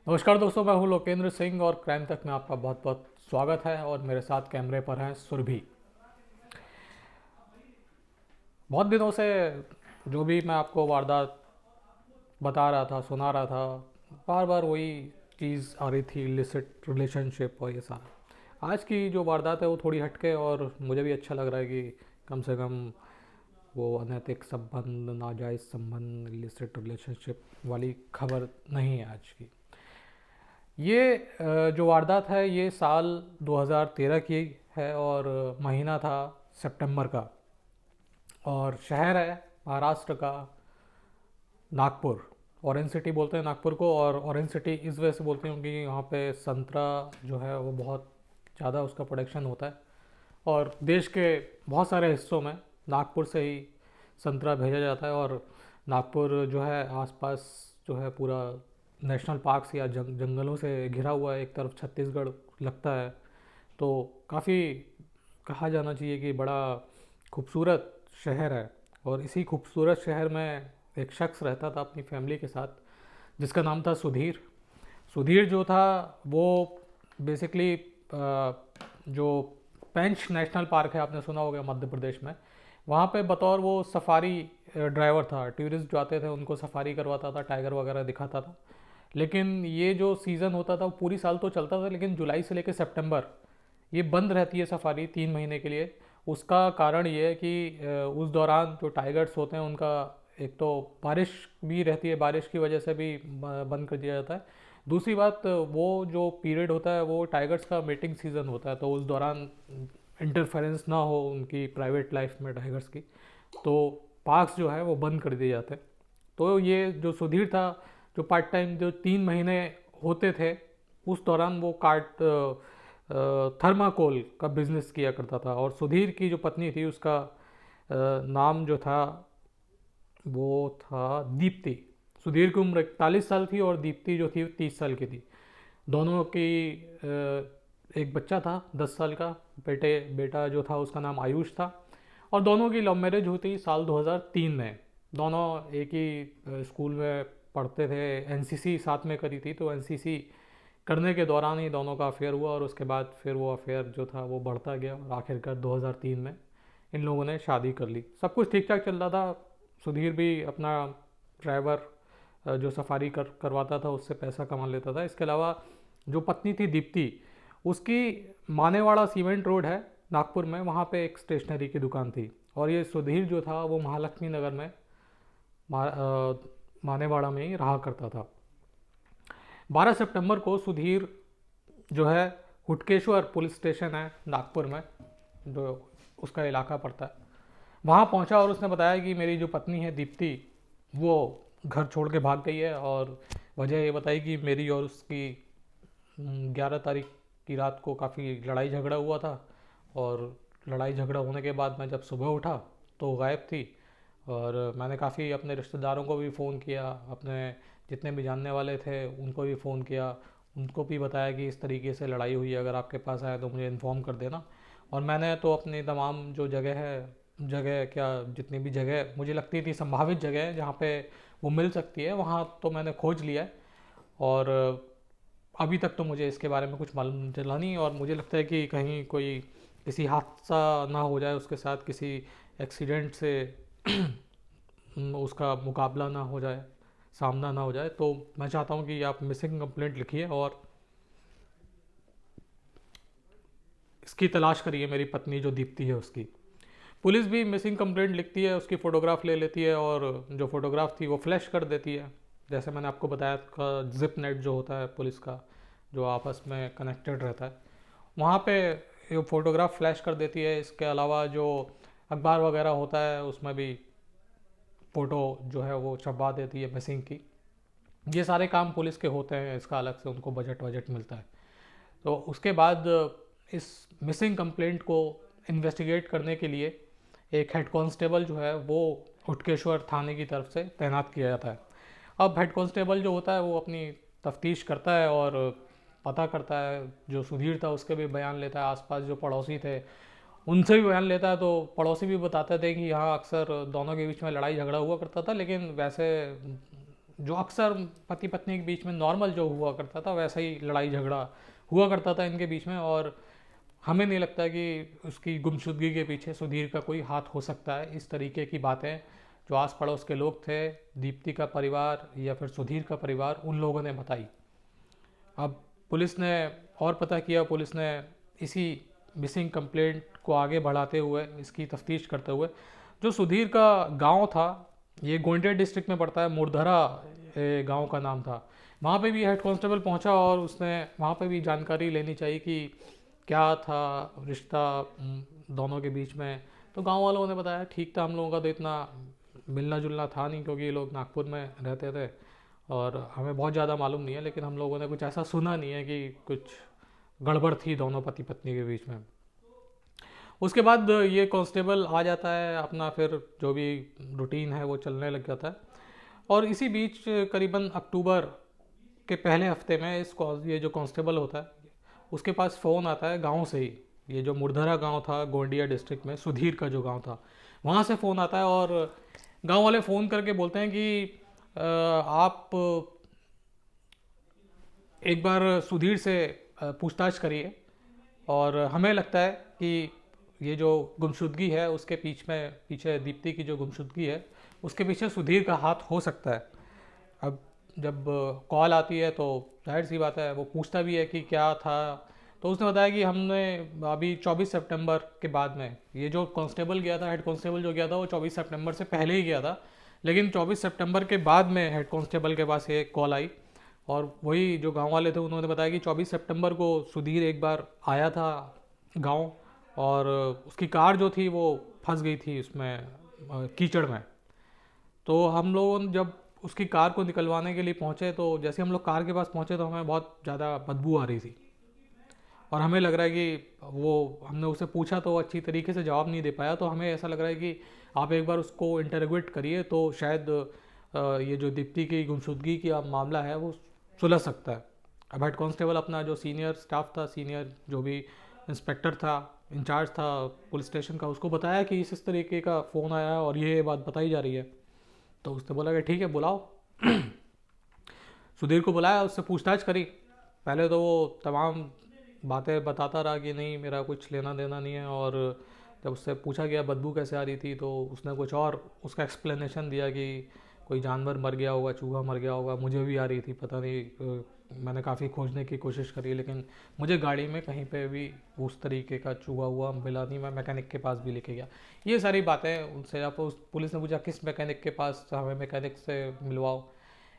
नमस्कार दोस्तों, मैं हूं लोकेंद्र सिंह और क्राइम तक में आपका बहुत बहुत स्वागत है। और मेरे साथ कैमरे पर हैं सुरभि। बहुत दिनों से जो भी मैं आपको वारदात बता रहा था, सुना रहा था, बार बार वही चीज़ आ रही थी, इलिसिट रिलेशनशिप और ये सारा। आज की जो वारदात है वो थोड़ी हटके और मुझे भी अच्छा लग रहा है कि कम से कम वो अनैतिक संबंध, नाजायज़ संबंध, इलिसिट रिलेशनशिप वाली खबर नहीं है आज की। ये जो वारदात है ये साल 2013 की है और महीना था सितंबर का। और शहर है महाराष्ट्र का नागपुर। ऑरेंज सिटी बोलते हैं नागपुर को, और ऑरेंज सिटी इस वजह से बोलते हैं क्योंकि यहाँ पे संतरा जो है वो बहुत ज़्यादा उसका प्रोडक्शन होता है। और देश के बहुत सारे हिस्सों में नागपुर से ही संतरा भेजा जाता है। और नागपुर जो है आसपास जो है पूरा नेशनल पार्क्स या जंगलों से घिरा हुआ है। एक तरफ छत्तीसगढ़ लगता है, तो काफ़ी कहा जाना चाहिए कि बड़ा खूबसूरत शहर है। और इसी खूबसूरत शहर में एक शख्स रहता था अपनी फैमिली के साथ, जिसका नाम था सुधीर। सुधीर जो था वो बेसिकली जो पेंच नेशनल पार्क है, आपने सुना होगा मध्य प्रदेश में, वहाँ पे बतौर वो सफारी ड्राइवर था। टूरिस्ट जो आते थे उनको सफारी करवाता था, टाइगर वगैरह दिखाता था। लेकिन ये जो सीज़न होता था वो पूरी साल तो चलता था, लेकिन जुलाई से लेकर सितंबर ये बंद रहती है सफारी 3 महीने के लिए। उसका कारण ये है कि उस दौरान जो टाइगर्स होते हैं उनका एक तो बारिश भी रहती है, बारिश की वजह से भी बंद कर दिया जाता है। दूसरी बात, वो जो पीरियड होता है वो टाइगर्स का मीटिंग सीज़न होता है, तो उस दौरान इंटरफेरेंस ना हो उनकी प्राइवेट लाइफ में टाइगर्स की, तो पार्क्स जो है वो बंद कर दिए जाते हैं। तो ये जो सुधीर था, जो पार्ट टाइम जो 3 महीने होते थे उस दौरान वो थर्माकोल का बिजनेस किया करता था। और सुधीर की जो पत्नी थी उसका नाम जो था वो था दीप्ति। सुधीर की उम्र 41 साल थी और दीप्ति जो थी 30 साल की थी। दोनों की एक बच्चा था 10 साल का। बेटा जो था उसका नाम आयुष था। और दोनों की लव मैरिज हुई साल 2003 में। दोनों एक ही स्कूल में पढ़ते थे, एनसीसी साथ में करी थी, तो एनसीसी करने के दौरान ही दोनों का अफेयर हुआ। और उसके बाद फिर वो अफेयर जो था वो बढ़ता गया और आखिरकार 2003 में इन लोगों ने शादी कर ली। सब कुछ ठीक ठाक चल रहा था। सुधीर भी अपना ड्राइवर जो सफारी करवाता था उससे पैसा कमा लेता था। इसके अलावा जो पत्नी थी दीप्ति, उसकी मानेवाड़ा सीमेंट रोड है नागपुर में, वहाँ पे एक स्टेशनरी की दुकान थी। और ये सुधीर जो था वो महालक्ष्मी नगर में मानेवाड़ा में ही रहा करता था। 12 सितंबर को सुधीर जो है हुटकेश्वर पुलिस स्टेशन है नागपुर में, जो उसका इलाका पड़ता है, वहाँ पहुँचा और उसने बताया कि मेरी जो पत्नी है दीप्ति वो घर छोड़ के भाग गई है। और वजह ये बताई कि मेरी और उसकी 11 तारीख की रात को काफ़ी लड़ाई झगड़ा हुआ था। और लड़ाई झगड़ा होने के बाद मैं जब सुबह उठा तो गायब थी। और मैंने काफ़ी अपने रिश्तेदारों को भी फ़ोन किया, अपने जितने भी जानने वाले थे उनको भी फ़ोन किया, उनको भी बताया कि इस तरीके से लड़ाई हुई है, अगर आपके पास आए तो मुझे इन्फॉर्म कर देना। और मैंने तो अपनी तमाम जो जगह क्या जितनी भी जगह मुझे लगती थी संभावित जगह जहाँ पे वो मिल सकती है, वहाँ तो मैंने खोज लिया है। और अभी तक तो मुझे इसके बारे में कुछ मालूम चला नहीं। और मुझे लगता है कि कहीं कोई किसी हादसा ना हो जाए उसके साथ, किसी एक्सीडेंट से उसका मुकाबला ना हो जाए, सामना ना हो जाए। तो मैं चाहता हूँ कि आप मिसिंग कंप्लेंट लिखिए और इसकी तलाश करिए, मेरी पत्नी जो दीप्ति है उसकी। पुलिस भी मिसिंग कंप्लेंट लिखती है, उसकी फ़ोटोग्राफ ले लेती है और जो फ़ोटोग्राफ थी वो फ्लैश कर देती है। जैसे मैंने आपको बताया था, जिप नेट जो होता है पुलिस का, जो आपस में कनेक्टेड रहता है, वहाँ पे ये फ़ोटोग्राफ फ्लैश कर देती है। इसके अलावा जो अखबार वगैरह होता है उसमें भी फ़ोटो जो है वो छपवा देती है मिसिंग की। ये सारे काम पुलिस के होते हैं, इसका अलग से उनको बजट वजट मिलता है। तो उसके बाद इस मिसिंग कंप्लेंट को इन्वेस्टिगेट करने के लिए एक हेड कांस्टेबल जो है वो हुटकेश्वर थाने की तरफ से तैनात किया जाता है। अब हेड कांस्टेबल जो होता है वो अपनी तफ्तीश करता है और पता करता है, जो सुधीर था उसके भी बयान लेता है, आसपास जो पड़ोसी थे उनसे भी बयान लेता है। तो पड़ोसी भी बताते थे कि यहाँ अक्सर दोनों के बीच में लड़ाई झगड़ा हुआ करता था, लेकिन वैसे जो अक्सर पति पत्नी के बीच में नॉर्मल जो हुआ करता था वैसा ही लड़ाई झगड़ा हुआ करता था इनके बीच में। और हमें नहीं लगता कि उसकी गुमशुदगी के पीछे सुधीर का कोई हाथ हो सकता है। इस तरीके की बातें जो आस पड़ोस के लोग थे, दीप्ति का परिवार या फिर सुधीर का परिवार, उन लोगों ने बताई। अब पुलिस ने और पता किया, पुलिस ने इसी मिसिंग कंप्लेंट को आगे बढ़ाते हुए, इसकी तफ्तीश करते हुए, जो सुधीर का गांव था, ये गोंडिया डिस्ट्रिक्ट में पड़ता है, मुरधरा गांव का नाम था, वहाँ पे भी हेड कांस्टेबल पहुंचा और उसने वहाँ पे भी जानकारी लेनी चाहिए कि क्या था रिश्ता दोनों के बीच में। तो गांव वालों ने बताया ठीक था, हम लोगों का तो इतना मिलना जुलना था नहीं क्योंकि ये लोग नागपुर में रहते थे और हमें बहुत ज़्यादा मालूम नहीं है, लेकिन हम लोगों ने कुछ ऐसा सुना नहीं है कि कुछ गड़बड़ थी दोनों पति पत्नी के बीच में। उसके बाद ये कांस्टेबल आ जाता है, अपना फिर जो भी रूटीन है वो चलने लग जाता है। और इसी बीच करीबन अक्टूबर के पहले हफ्ते में ये जो कांस्टेबल होता है उसके पास फ़ोन आता है गांव से ही। ये जो मुरधरा गांव था गोंडिया डिस्ट्रिक्ट में, सुधीर का जो गांव था, वहाँ से फ़ोन आता है और गांव वाले फ़ोन करके बोलते हैं कि आप एक बार सुधीर से पूछताछ करिए और हमें लगता है कि ये जो गुमशुदगी है उसके पीछे दीप्ति की जो गुमशुदगी है उसके पीछे सुधीर का हाथ हो सकता है। अब जब कॉल आती है तो जाहिर सी बात है वो पूछता भी है कि क्या था। तो उसने बताया कि हमने अभी 24 सितंबर के बाद में, ये जो कांस्टेबल गया था, हेड कांस्टेबल जो गया था, वो 24 सितंबर से पहले ही गया था, लेकिन 24 सितंबर के बाद में हेड कांस्टेबल के पास ये कॉल आई। और वही जो गांव वाले थे उन्होंने बताया कि 24 सितंबर को सुधीर एक बार आया था गांव और उसकी कार जो थी वो फंस गई थी उसमें कीचड़ में। तो हम लोग जब उसकी कार को निकलवाने के लिए पहुंचे तो जैसे हम लोग कार के पास पहुंचे तो हमें बहुत ज़्यादा बदबू आ रही थी और हमें लग रहा है कि वो, हमने उससे पूछा तो वो अच्छी तरीके से जवाब नहीं दे पाया, तो हमें ऐसा लग रहा है कि आप एक बार उसको इंटरोगेट करिए तो शायद ये जो दीप्ति की गुमशुदगी की मामला है वो सुलझ सकता है। अब हेड कांस्टेबल अपना जो सीनियर स्टाफ था, सीनियर जो भी इंस्पेक्टर था, इंचार्ज था पुलिस स्टेशन का, उसको बताया कि इस तरीके का फ़ोन आया है और ये बात बताई जा रही है। तो उसने बोला कि ठीक है बुलाओ। सुधीर को बुलाया, उससे पूछताछ करी। पहले तो वो तमाम बातें बताता रहा कि नहीं मेरा कुछ लेना देना नहीं है, और जब उससे पूछा गया बदबू कैसे आ रही थी तो उसने कुछ और उसका एक्सप्लेनेशन दिया कि कोई जानवर मर गया होगा, चूहा मर गया होगा, मुझे भी आ रही थी, पता नहीं मैंने काफ़ी खोजने की कोशिश करी लेकिन मुझे गाड़ी में कहीं पे भी उस तरीके का चूहा हुआ मिला नहीं, मैं मैकेनिक के पास भी लेके गया। ये सारी बातें उनसे, आप उस पुलिस ने पूछा किस मैकेनिक के पास, हमें मैकेनिक से मिलवाओ।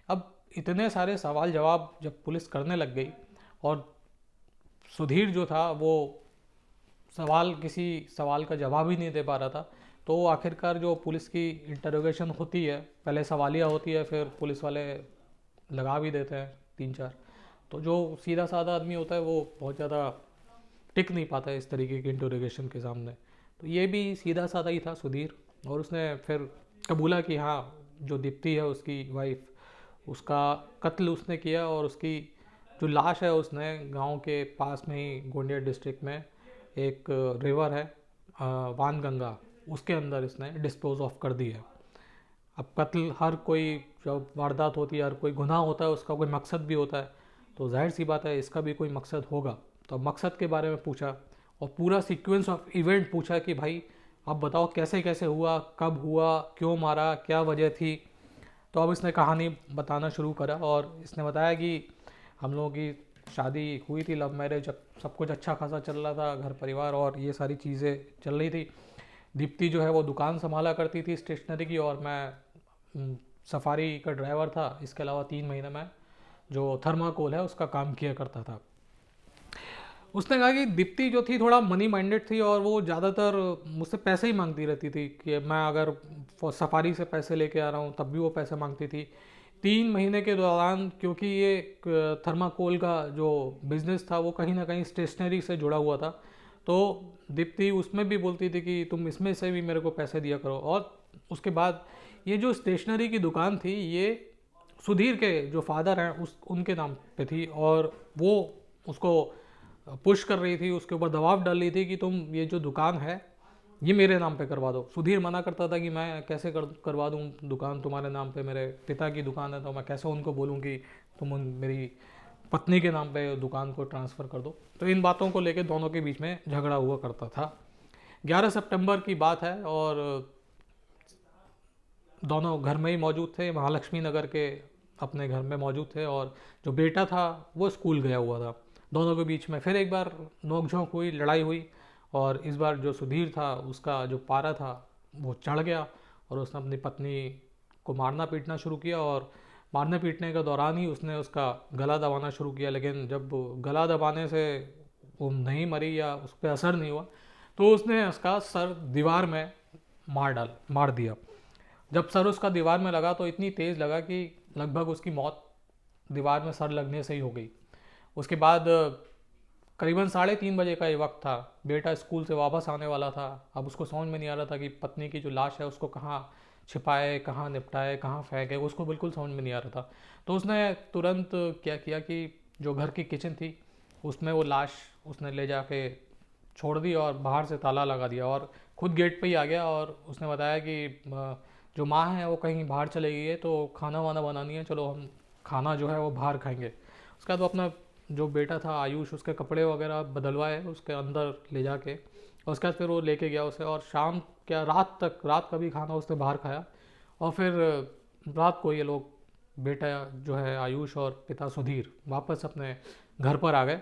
अब इतने सारे सवाल जवाब जब पुलिस करने लग गई और सुधीर जो था वो किसी सवाल का जवाब ही नहीं दे पा रहा था, तो आखिरकार जो पुलिस की इंटरोगेशन होती है, पहले सवालिया होती है फिर पुलिस वाले लगा भी देते हैं 3-4, तो जो सीधा साधा आदमी होता है वो बहुत ज़्यादा टिक नहीं पाता है इस तरीके की इंटरोगेशन के सामने। तो ये भी सीधा साधा ही था सुधीर, और उसने फिर कबूला कि हाँ जो दीप्ति है उसकी वाइफ, उसका कत्ल उसने किया और उसकी जो लाश है उसने गांव के पास में ही गोंडिया डिस्ट्रिक्ट में एक रिवर है वानगंगा, उसके अंदर इसने डिस्पोज ऑफ कर दी है। अब कत्ल, हर कोई जब वारदात होती है, हर कोई गुनाह होता है, उसका कोई मकसद भी होता है, तो जाहिर सी बात है इसका भी कोई मकसद होगा। तो मकसद के बारे में पूछा और पूरा सीक्वेंस ऑफ इवेंट पूछा कि भाई अब बताओ कैसे कैसे हुआ, कब हुआ, क्यों मारा, क्या वजह थी। तो अब इसने कहानी बताना शुरू करा और इसने बताया कि हम लोगों की शादी हुई थी, लव मैरिज, सब कुछ अच्छा खासा चल रहा था, घर परिवार और ये सारी चीज़ें चल रही थी। दीप्ति जो है वो दुकान संभाला करती थी स्टेशनरी की और मैं सफारी का ड्राइवर था। इसके अलावा 3 महीने में जो थर्माकोल है उसका काम किया करता था। उसने कहा कि दीप्ति जो थी थोड़ा मनी माइंडेड थी और वो ज़्यादातर मुझसे पैसे ही मांगती रहती थी कि मैं अगर सफारी से पैसे लेके आ रहा हूँ तब भी वो पैसे मांगती थी। 3 महीने के दौरान, क्योंकि ये थर्माकोल का जो बिज़नेस था वो कहीं ना कहीं स्टेशनरी से जुड़ा हुआ था, तो दीप्ति उसमें भी बोलती थी कि तुम इसमें से भी मेरे को पैसे दिया करो। और उसके बाद ये जो स्टेशनरी की दुकान थी ये सुधीर के जो फादर हैं उनके नाम पे थी और वो उसको पुश कर रही थी, उसके ऊपर दबाव डाल रही थी कि तुम ये जो दुकान है ये मेरे नाम पे करवा दो। सुधीर मना करता था कि मैं कैसे करवा दूँ दुकान तुम्हारे नाम पे, मेरे पिता की दुकान है तो मैं कैसे उनको बोलूँ कि मेरी पत्नी के नाम पे दुकान को ट्रांसफ़र कर दो। तो इन बातों को लेके दोनों के बीच में झगड़ा हुआ करता था। 11 सितंबर की बात है और दोनों घर में ही मौजूद थे, महालक्ष्मी नगर के अपने घर में मौजूद थे, और जो बेटा था वो स्कूल गया हुआ था। दोनों के बीच में फिर एक बार नोक-झोंक हुई, लड़ाई हुई, और इस बार जो सुधीर था उसका जो पारा था वो चढ़ गया और उसने अपनी पत्नी को मारना पीटना शुरू किया। और मारने पीटने के दौरान ही उसने उसका गला दबाना शुरू किया, लेकिन जब गला दबाने से वो नहीं मरी या उस पर असर नहीं हुआ तो उसने उसका सर दीवार में मार दिया। जब सर उसका दीवार में लगा तो इतनी तेज़ लगा कि लगभग उसकी मौत दीवार में सर लगने से ही हो गई। उसके बाद करीबन 3:30 बजे का ये वक्त था। बेटा स्कूल से वापस आने वाला था। अब उसको समझ में नहीं आ रहा था कि पत्नी की जो लाश है उसको कहाँ छिपाए, कहाँ निपटाए, कहाँ फेंके, उसको बिल्कुल समझ में नहीं आ रहा था। तो उसने तुरंत क्या किया कि जो घर की किचन थी उसमें वो लाश उसने ले जाके छोड़ दी और बाहर से ताला लगा दिया, और खुद गेट पे ही आ गया। और उसने बताया कि जो माँ है वो कहीं बाहर चले गई है तो खाना वाना बनानी है, चलो हम खाना जो है वो बाहर खाएंगे। उसके बाद वो अपना जो बेटा था आयुष, उसके कपड़े वगैरह बदलवाए उसके अंदर ले जाके, और उसके बाद फिर वो लेके गया उसे, और शाम क्या रात का भी खाना उसने बाहर खाया। और फिर रात को ये लोग, बेटा जो है आयुष और पिता सुधीर, वापस अपने घर पर आ गए।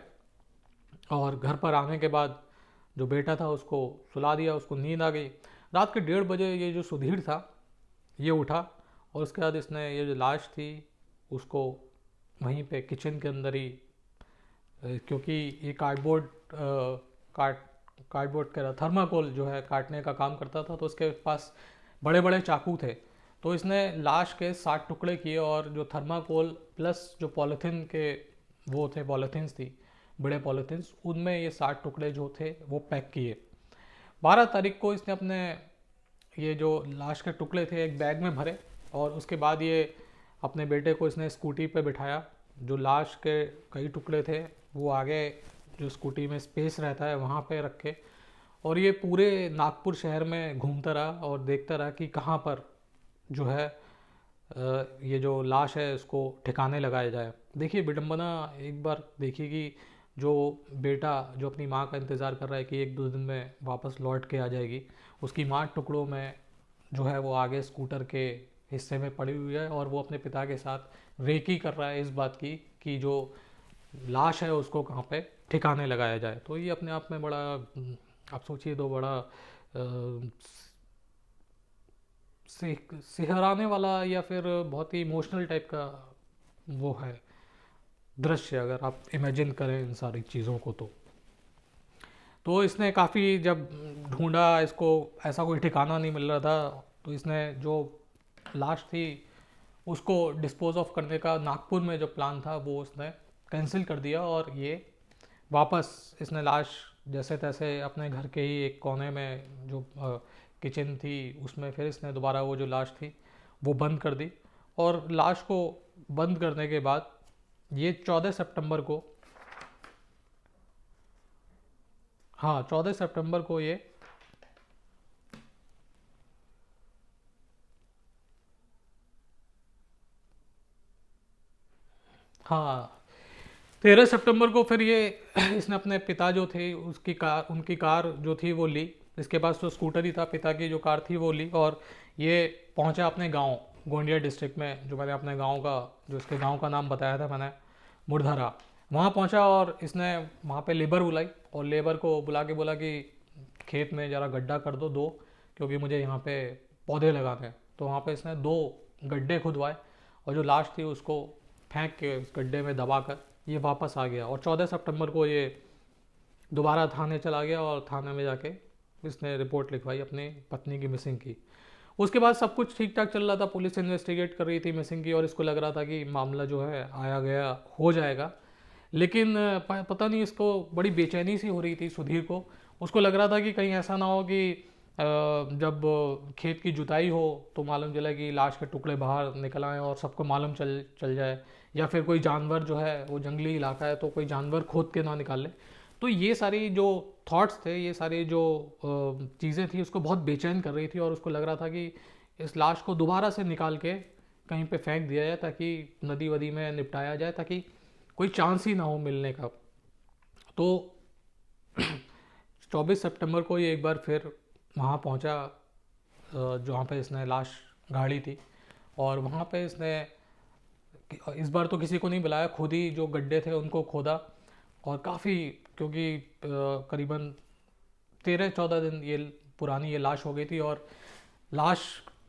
और घर पर आने के बाद जो बेटा था उसको सुला दिया, उसको नींद आ गई। रात के 1:30 बजे ये जो सुधीर था ये उठा, और उसके बाद इसने ये जो लाश थी उसको वहीं पे किचन के अंदर ही, क्योंकि ये काट कार्डबोर्ड कह रहा, थर्माकोल जो है काटने का काम करता था, तो उसके पास बड़े बड़े चाकू थे। तो इसने लाश के 60 टुकड़े किए, और जो थर्माकोल प्लस जो पॉलीथीन के वो थे, पॉलीथीन्स थी, बड़े पॉलीथीन्स, उनमें ये 60 टुकड़े जो थे वो पैक किए। 12 तारीख को इसने अपने ये जो लाश के टुकड़े थे एक बैग में भरे, और उसके बाद ये अपने बेटे को इसने स्कूटी पे बिठाया। जो लाश के कई टुकड़े थे वो आगे जो स्कूटी में स्पेस रहता है वहाँ पे रखे, और ये पूरे नागपुर शहर में घूमता रहा और देखता रहा कि कहाँ पर जो है ये जो लाश है इसको ठिकाने लगाया जाए। देखिए विडंबना एक बार देखिए कि जो बेटा जो अपनी माँ का इंतज़ार कर रहा है कि 1-2 दिन में वापस लौट के आ जाएगी, उसकी माँ टुकड़ों में जो है वो आगे स्कूटर के हिस्से में पड़ी हुई है, और वो अपने पिता के साथ रेकी कर रहा है इस बात की कि जो लाश है उसको कहाँ पे ठिकाने लगाया जाए। तो ये अपने आप में बड़ा आप सोचिए तो बड़ा सिहराने वाला या फिर बहुत ही इमोशनल टाइप का वो है दृश्य, अगर आप इमेजिन करें इन सारी चीज़ों को। तो इसने काफ़ी जब ढूंढा इसको, ऐसा कोई ठिकाना नहीं मिल रहा था, तो इसने जो लाश थी उसको डिस्पोज ऑफ करने का नागपुर में जो प्लान था वो उसने कैंसिल कर दिया, और ये वापस इसने लाश जैसे तैसे अपने घर के ही एक कोने में जो किचन थी उसमें फिर इसने दोबारा वो जो लाश थी वो बंद कर दी। और लाश को बंद करने के बाद ये 14 सितंबर को, हाँ 14 सितंबर को ये, हाँ 13 सितंबर को फिर ये इसने अपने पिता जो थे उसकी कार, उनकी कार जो थी वो ली, इसके पास तो स्कूटर ही था, पिता की जो कार थी वो ली, और ये पहुंचा अपने गांव गोंदिया डिस्ट्रिक्ट में, जो मैंने अपने गांव का, जो इसके गांव का नाम बताया था मैंने, मुरधरा। वहाँ पहुंचा और इसने वहाँ पे लेबर बुलाई, और लेबर को बुला के बोला कि खेत में ज़रा गड्ढा कर दो 2, क्योंकि मुझे यहाँ पे पौधे लगाने हैं। तो वहाँ पे इसने 2 गड्ढे खुदवाए, और जो लाश थी उसको फेंक के उस गड्ढे में दबा कर ये वापस आ गया। और 14 सितंबर को ये दोबारा थाने चला गया, और थाने में जाके इसने रिपोर्ट लिखवाई अपनी पत्नी की मिसिंग की। उसके बाद सब कुछ ठीक ठाक चल रहा था, पुलिस इन्वेस्टिगेट कर रही थी मिसिंग की, और इसको लग रहा था कि मामला जो है आया गया हो जाएगा। लेकिन पता नहीं इसको बड़ी बेचैनी सी हो रही थी सुधीर को। उसको लग रहा था कि कहीं ऐसा ना हो कि जब खेत की जुताई हो तो मालूम चला कि लाश के टुकड़े बाहर निकल आए और सबको मालूम चल जाए, या फिर कोई जानवर जो है वो जंगली इलाका है तो कोई जानवर खोद के ना निकाल ले। तो ये सारी जो थॉट्स थे, ये सारी जो चीज़ें थी, उसको बहुत बेचैन कर रही थी और उसको लग रहा था कि इस लाश को दोबारा से निकाल के कहीं पे फेंक दिया जाए ताकि नदी वदी में निपटाया जाए, ताकि कोई चांस ही ना हो मिलने का। तो 24 सितंबर को ये एक बार फिर वहाँ पहुँचा जहाँ पे इसने लाश गाड़ी थी, और वहाँ पे इसने इस बार तो किसी को नहीं बुलाया, खुद ही जो गड्ढे थे उनको खोदा। और काफ़ी, क्योंकि करीबन 13-14 दिन ये पुरानी ये लाश हो गई थी, और लाश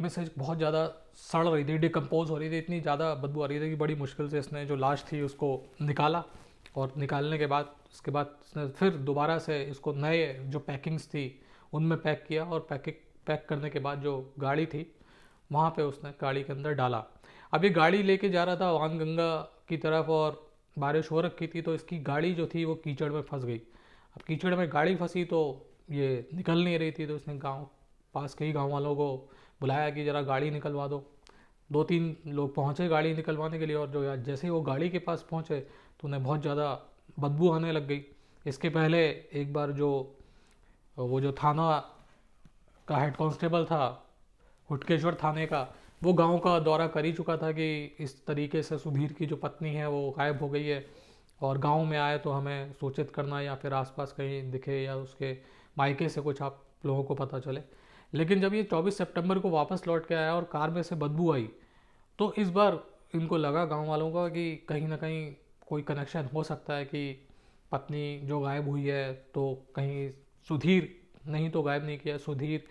में से बहुत ज़्यादा सड़ रही थी, डिकम्पोज हो रही थी, इतनी ज़्यादा बदबू आ रही थी कि बड़ी मुश्किल से इसने जो लाश थी उसको निकाला। और निकालने के बाद उसके बाद इसने फिर दोबारा से इसको नए जो पैकिंग्स थी उनमें पैक किया, और पैक करने के बाद जो गाड़ी थी वहाँ पे उसने गाड़ी के अंदर डाला। अब ये गाड़ी लेके जा रहा था वानगंगा की तरफ, और बारिश हो रखी थी, तो इसकी गाड़ी जो थी वो कीचड़ में फंस गई। अब कीचड़ में गाड़ी फंसी तो ये निकल नहीं रही थी, तो उसने पास के ही गाँव वालों को बुलाया कि ज़रा गाड़ी निकलवा दो। 2-3 लोग पहुँचे गाड़ी निकलवाने के लिए, और जो यार जैसे ही वो गाड़ी के पास पहुँचे तो उन्हें बहुत ज़्यादा बदबू आने लग गई। इसके पहले एक बार जो वो जो थाना का हेड कांस्टेबल था, हुटकेश्वर थाने का, वो गांव का दौरा कर ही चुका था कि इस तरीके से सुधीर की जो पत्नी है वो गायब हो गई है, और गांव में आए तो हमें सूचित करना, या फिर आसपास कहीं दिखे या उसके मायके से कुछ आप लोगों को पता चले। लेकिन जब ये 24 सितंबर को वापस लौट के आया और कार में से बदबू आई, तो इस बार इनको लगा गांव वालों का कि कहीं ना कहीं कोई कनेक्शन हो सकता है कि पत्नी जो गायब हुई है तो कहीं सुधीर नहीं तो गायब नहीं किया, सुधीर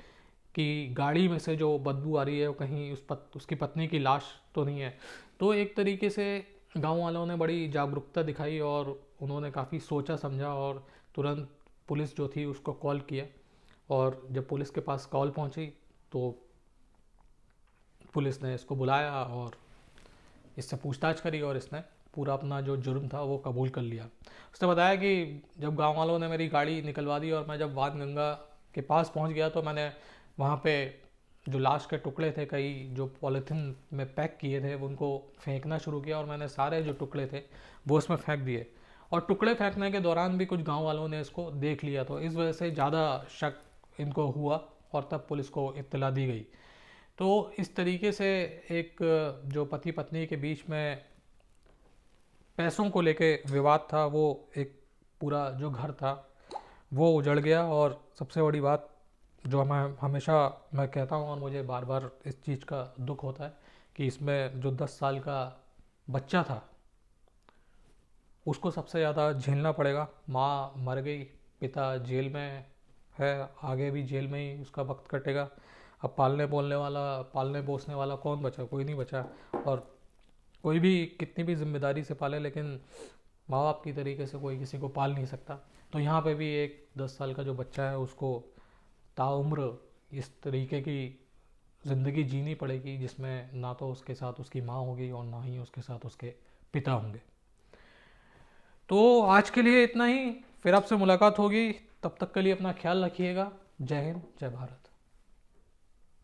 की गाड़ी में से जो बदबू आ रही है वो कहीं उसकी पत्नी की लाश तो नहीं है। तो एक तरीके से गांव वालों ने बड़ी जागरूकता दिखाई, और उन्होंने काफ़ी सोचा समझा, और तुरंत पुलिस जो थी उसको कॉल किया। और जब पुलिस के पास कॉल पहुंची तो पुलिस ने इसको बुलाया और इससे पूछताछ करी, और इसने पूरा अपना जो जुर्म था वो कबूल कर लिया। उसने बताया कि जब गांव वालों ने मेरी गाड़ी निकलवा दी और मैं जब वानगंगा के पास पहुंच गया तो मैंने वहाँ पे जो लाश के टुकड़े थे कई जो पॉलीथीन में पैक किए थे उनको फेंकना शुरू किया, और मैंने सारे जो टुकड़े थे वो उसमें फेंक दिए। और टुकड़े फेंकने के दौरान भी कुछ गांव वालों ने इसको देख लिया, तो इस वजह से ज़्यादा शक इनको हुआ, और तब पुलिस को इत्तला दी गई। तो इस तरीके से एक जो पति पत्नी के बीच में पैसों को लेके विवाद था, वो एक पूरा जो घर था वो उजड़ गया। और सबसे बड़ी बात जो हमेशा मैं कहता हूँ और मुझे बार बार इस चीज़ का दुख होता है कि इसमें जो 10 साल का बच्चा था उसको सबसे ज़्यादा झेलना पड़ेगा। माँ मर गई, पिता जेल में है, आगे भी जेल में ही उसका वक्त कटेगा। अब पालने पोसने वाला कौन बचा? कोई नहीं बचा। और कोई भी कितनी भी जिम्मेदारी से पाले, लेकिन माँ बाप की तरीके से कोई किसी को पाल नहीं सकता। तो यहाँ पे भी एक 10 साल का जो बच्चा है उसको ताउम्र इस तरीके की ज़िंदगी जीनी पड़ेगी जिसमें ना तो उसके साथ उसकी माँ होगी और ना ही उसके साथ उसके पिता होंगे। तो आज के लिए इतना ही, फिर आपसे मुलाकात होगी। तब तक के लिए अपना ख्याल रखिएगा। जय हिंद, जय भारत।